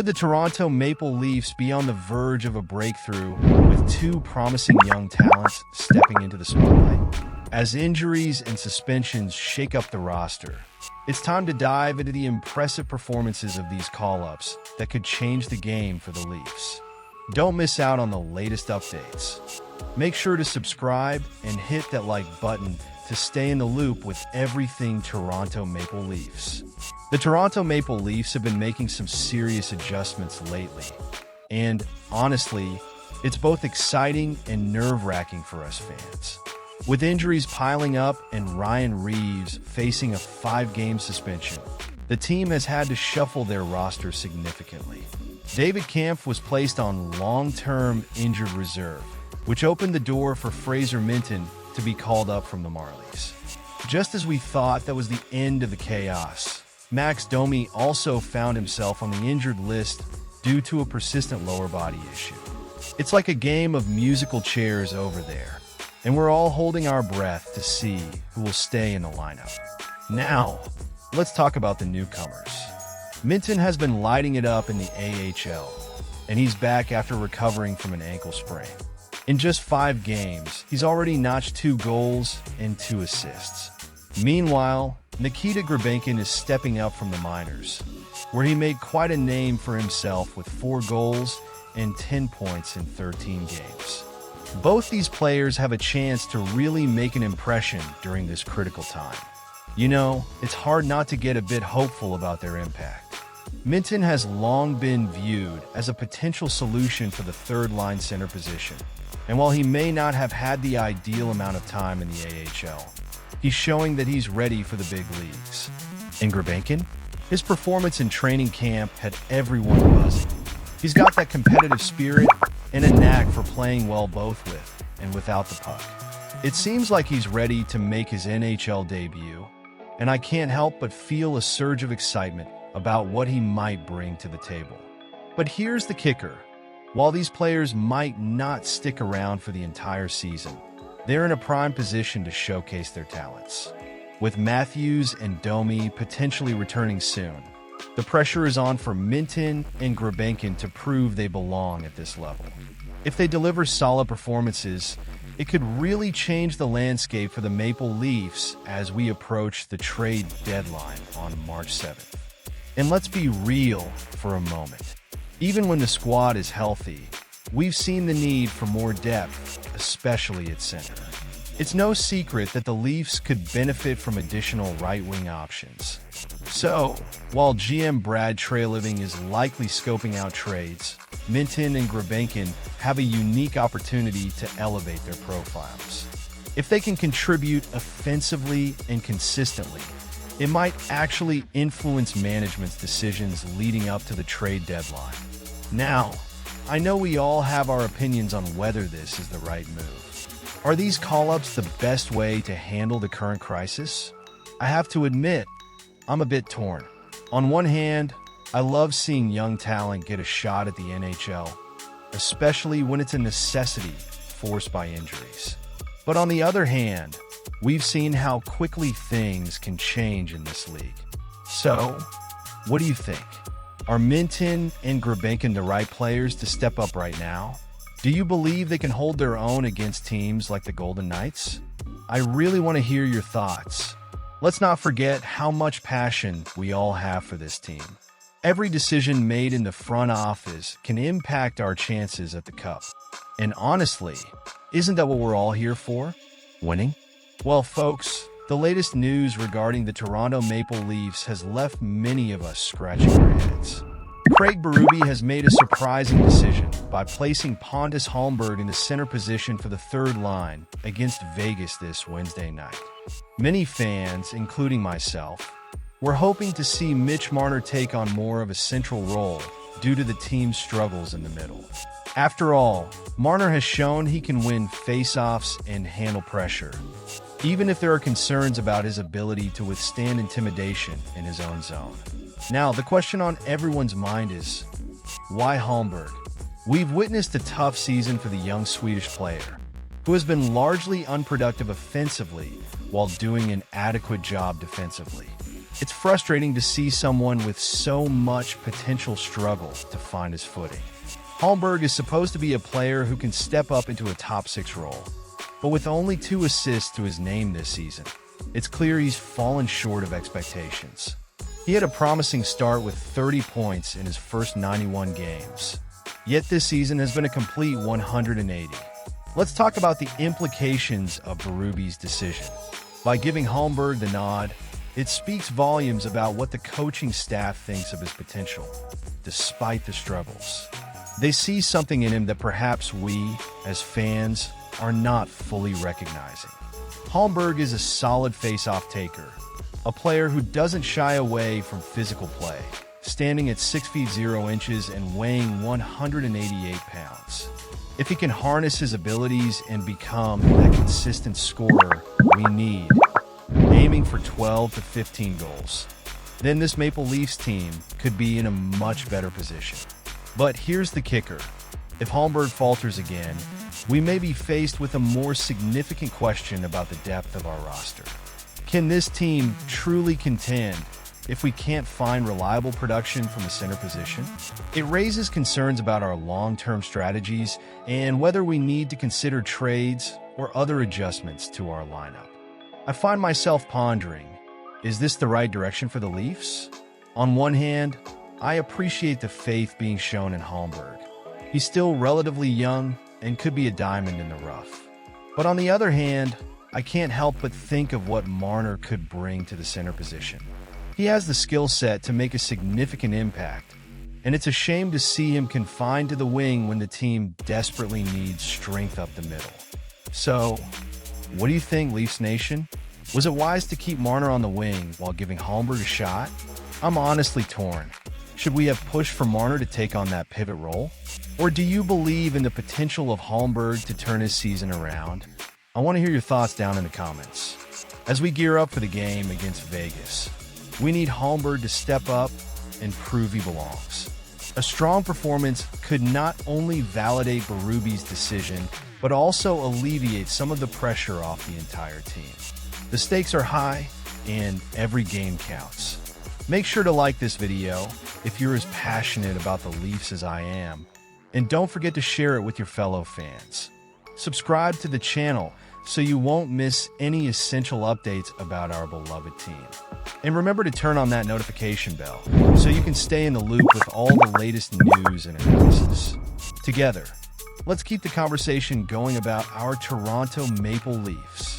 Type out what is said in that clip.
Could the Toronto Maple Leafs be on the verge of a breakthrough with two promising young talents stepping into the spotlight? As injuries and suspensions shake up the roster, it's time to dive into the impressive performances of these call-ups that could change the game for the Leafs. Don't miss out on the latest updates. Make sure to subscribe and hit that like button to stay in the loop with everything Toronto Maple Leafs. The Toronto Maple Leafs have been making some serious adjustments lately, and honestly, it's both exciting and nerve-wracking for us fans. With injuries piling up and Ryan Reaves facing a 5-game suspension, the team has had to shuffle their roster significantly. David Kampf was placed on long-term injured reserve, which opened the door for Fraser Minten to be called up from the Marlies. Just as we thought that was the end of the chaos, Max Domi also found himself on the injured list due to a persistent lower body issue. It's like a game of musical chairs over there, and we're all holding our breath to see who will stay in the lineup. Now, let's talk about the newcomers. Minten has been lighting it up in the AHL, and he's back after recovering from an ankle sprain. In just 5 games, he's already notched 2 goals and 2 assists. Meanwhile, Nikita Grebenkin is stepping up from the minors, where he made quite a name for himself with 4 goals and 10 points in 13 games. Both these players have a chance to really make an impression during this critical time. You know, it's hard not to get a bit hopeful about their impact. Minten has long been viewed as a potential solution for the third-line center position, and while he may not have had the ideal amount of time in the AHL, he's showing that he's ready for the big leagues. And Grebenkin? His performance in training camp had everyone buzzing. He's got that competitive spirit and a knack for playing well both with and without the puck. It seems like he's ready to make his NHL debut, and I can't help but feel a surge of excitement about what he might bring to the table. But here's the kicker. While these players might not stick around for the entire season, they're in a prime position to showcase their talents. With Matthews and Domi potentially returning soon, the pressure is on for Minten and Grebenkin to prove they belong at this level. If they deliver solid performances, it could really change the landscape for the Maple Leafs as we approach the trade deadline on March 7th. And let's be real for a moment. Even when the squad is healthy, we've seen the need for more depth, especially at center. It's no secret that the Leafs could benefit from additional right-wing options. So, while GM Brad Treliving is likely scoping out trades, Minten and Grebenkin have a unique opportunity to elevate their profiles. If they can contribute offensively and consistently, it might actually influence management's decisions leading up to the trade deadline. Now, I know we all have our opinions on whether this is the right move. Are these call-ups the best way to handle the current crisis? I have to admit, I'm a bit torn. On one hand, I love seeing young talent get a shot at the NHL, especially when it's a necessity forced by injuries. But on the other hand, we've seen how quickly things can change in this league. So, what do you think? Are Minten and Grebenkin the right players to step up right now? Do you believe they can hold their own against teams like the Golden Knights? I really want to hear your thoughts. Let's not forget how much passion we all have for this team. Every decision made in the front office can impact our chances at the Cup. And honestly, isn't that what we're all here for? Winning? Well, folks, the latest news regarding the Toronto Maple Leafs has left many of us scratching our heads. Craig Berube has made a surprising decision by placing Pontus Holmberg in the center position for the third line against Vegas this Wednesday night. Many fans, including myself, were hoping to see Mitch Marner take on more of a central role due to the team's struggles in the middle. After all, Marner has shown he can win face-offs and handle pressure, even if there are concerns about his ability to withstand intimidation in his own zone. Now, the question on everyone's mind is, why Holmberg? We've witnessed a tough season for the young Swedish player, who has been largely unproductive offensively while doing an adequate job defensively. It's frustrating to see someone with so much potential struggle to find his footing. Holmberg is supposed to be a player who can step up into a top 6 role, but with only 2 assists to his name this season, it's clear he's fallen short of expectations. He had a promising start with 30 points in his first 91 games, yet this season has been a complete 180. Let's talk about the implications of Berube's decision. By giving Holmberg the nod, it speaks volumes about what the coaching staff thinks of his potential, despite the struggles. They see something in him that perhaps we, as fans, are not fully recognizing. Holmberg is a solid face-off taker, a player who doesn't shy away from physical play, standing at 6 feet 0 inches and weighing 188 pounds. If he can harness his abilities and become that consistent scorer we need, aiming for 12 to 15 goals, then this Maple Leafs team could be in a much better position. But here's the kicker. If Holmberg falters again, we may be faced with a more significant question about the depth of our roster. Can this team truly contend if we can't find reliable production from the center position? It raises concerns about our long-term strategies and whether we need to consider trades or other adjustments to our lineup. I find myself pondering, is this the right direction for the Leafs? On one hand, I appreciate the faith being shown in Holmberg. He's still relatively young and could be a diamond in the rough. But on the other hand, I can't help but think of what Marner could bring to the center position. He has the skill set to make a significant impact, and it's a shame to see him confined to the wing when the team desperately needs strength up the middle. So, what do you think, Leafs Nation? Was it wise to keep Marner on the wing while giving Holmberg a shot? I'm honestly torn. Should we have pushed for Marner to take on that pivot role? Or do you believe in the potential of Holmberg to turn his season around? I want to hear your thoughts down in the comments. As we gear up for the game against Vegas, we need Holmberg to step up and prove he belongs. A strong performance could not only validate Berube's decision, but also alleviate some of the pressure off the entire team. The stakes are high, and every game counts. Make sure to like this video if you're as passionate about the Leafs as I am, and don't forget to share it with your fellow fans. Subscribe to the channel so you won't miss any essential updates about our beloved team. And remember to turn on that notification bell so you can stay in the loop with all the latest news and analysis. Together, let's keep the conversation going about our Toronto Maple Leafs.